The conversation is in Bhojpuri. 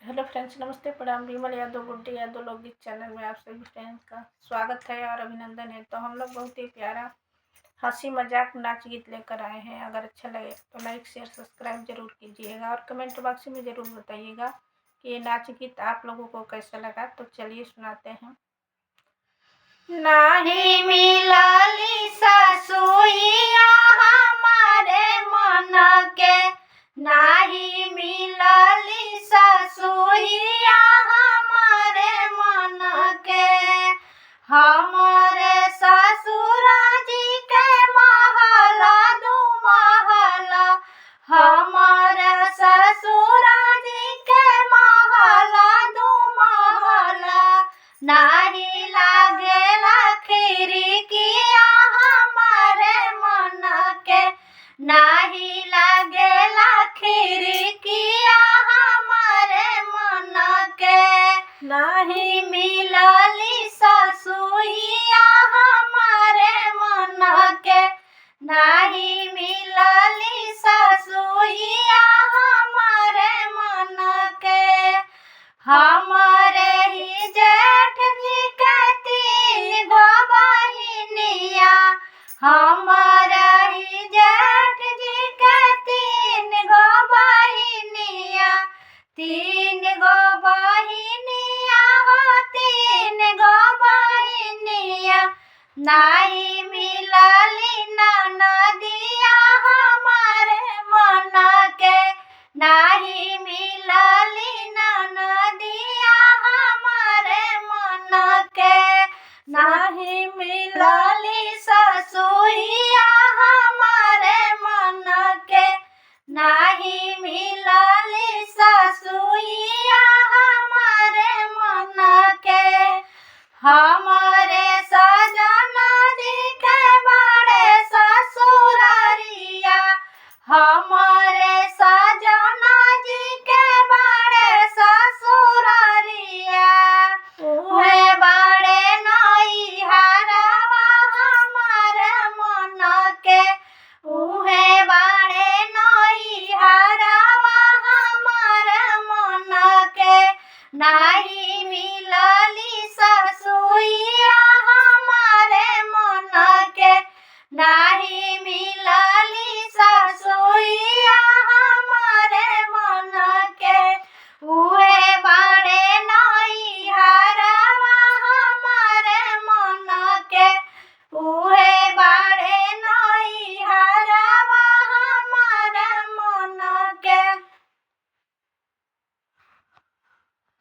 हेलो फ्रेंड्स, नमस्ते, प्रणाम। विमल यादव, गुड्डी यादव लोकगीत चैनल में आप सभी फ्रेंड्स का स्वागत है और अभिनंदन है। तो हम लोग बहुत ही प्यारा हंसी मजाक नाच गीत लेकर आए हैं। अगर अच्छा लगे तो लाइक शेयर सब्सक्राइब जरूर कीजिएगा और कमेंट बॉक्स में ज़रूर बताइएगा कि ये नाच गीत आप लोगों को कैसा लगा। तो चलिए सुनाते हैं। नाही मिलली ससुइया हमारे मन के, नाही मिलली ससुइया हमारे मन के। हमारे ससुरा जी के महला दू महला, हमारे ससुरा जी के महला दू महला। नाही लागेला खिड़किया हमारे मन के, नाही लागेला खिड़किया हमारे मन के। नाही मिलली ससुइया हमारे मन के, नाही मिलली ससुइया हमारे मन के। हमारे ही जेठ जी के 3 गो बहिनिया, हमारे ही जेठ जी के 3 गो बहिनिया। 3 गो बहिनिया हो 3 गो बहिनिया। नाही मिलली ननदिया हमारे मन के, नाही मिलली ननदिया हमारे मन के। नाही मिलली ससुइया हमारे मन के, नाही मिलली ससुइया हमारे मन के। हमारे सजना जी के बड़े ससुररिया, हमारे सजना जी के बड़े ससुररिया। उहे बड़े नैहरवा हमारे मन के, उहे बड़े नैहरवा हमारे मन के। नाही मिलली